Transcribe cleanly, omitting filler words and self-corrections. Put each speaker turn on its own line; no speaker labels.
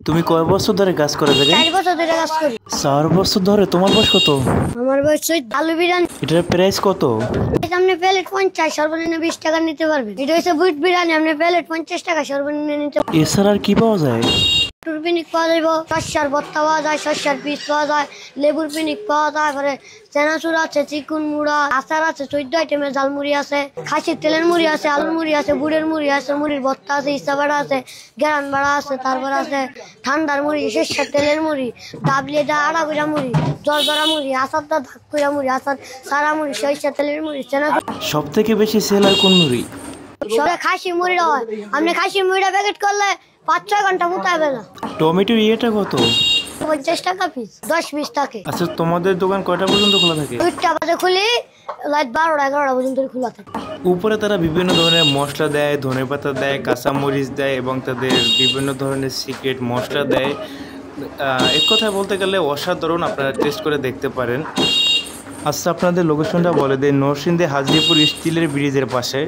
তুমি কয় বছর ধরে কাজ করে থাকে?
4 বছর ধরে কাজ করি।
4 বছর ধরে। তোমার বয়স কত?
আমার বয়স আলু বিরিয়ানি।
এটার প্রাইস কত?
আপনি প্লেট 50, সর্বনিম্ন 20 টাকা নিতে পারবেন। এটা হচ্ছে বুট বিরিয়ানি, আপনি প্লেট 50 টাকা সর্বনিম্ন নিতে পারবেন।
এছাড়া আর কি পাওয়া যায়?
পিনিক পাওয়া যাইব, শস্যার ভর্তা পাওয়া যায়, শস্যার পিস পাওয়া যায়, লেবুর পিনিক পাওয়া যায়, পরে চেনাচুর আছে, চিকুন মুড়া, আচার আছে, 14 আইটেমের ঝালমুড়ি আছে, খাসির তেলের মুড়ি আছে, আলুর মুড়ি আছে, বুড়ের মুড়ি আছে, মুড়ির ভর্তা আছে, ইসা বাড়া আছে, গেরান বাড়া আছে, তারপর আছে ঠান্ডার মুড়ি, শস্যার তেলের মুড়ি, ডাবলিয়ে দা আড়া কইরা মুড়ি, জলদরা মুড়ি, আচার দা ধাক কইরা মুড়ি, আচার সারা মুড়ি, সরিষার তেলের মুড়ি, চেনাচুর।
সব থেকে বেশি সেল হয় কোন মুড়ি?
সবে খাসি মুড়িটা হয়। আপনি খাসি মুড়িটা প্যাকেট করলে 5-6 ঘন্টা মুতাবে না।
টমেটোর ইয়েটা কত?
50 টাকা পিস, 10 পিস থাকে।
আচ্ছা, তোমাদের দোকান কয়টা পর্যন্ত খোলা থাকে?
2টা বাজে খুলি, রাত 12টা-11টা পর্যন্ত খোলা থাকে।
উপরে তারা বিভিন্ন ধরনের মশলা দেয়, ধনেপাতা দেয়, কাঁচামরিচ দেয় এবং তাদের বিভিন্ন ধরনের সিক্রেট মশলা দেয়। এক কথায় বলতে গেলে অসাধারণ, আপনারা টেস্ট করে দেখতে পারেন। আচ্ছা, আপনাদের লোকেশনটা বলে দেয়। নরসিংদী হাজীপুর স্টিলের ব্রিজের পাশে।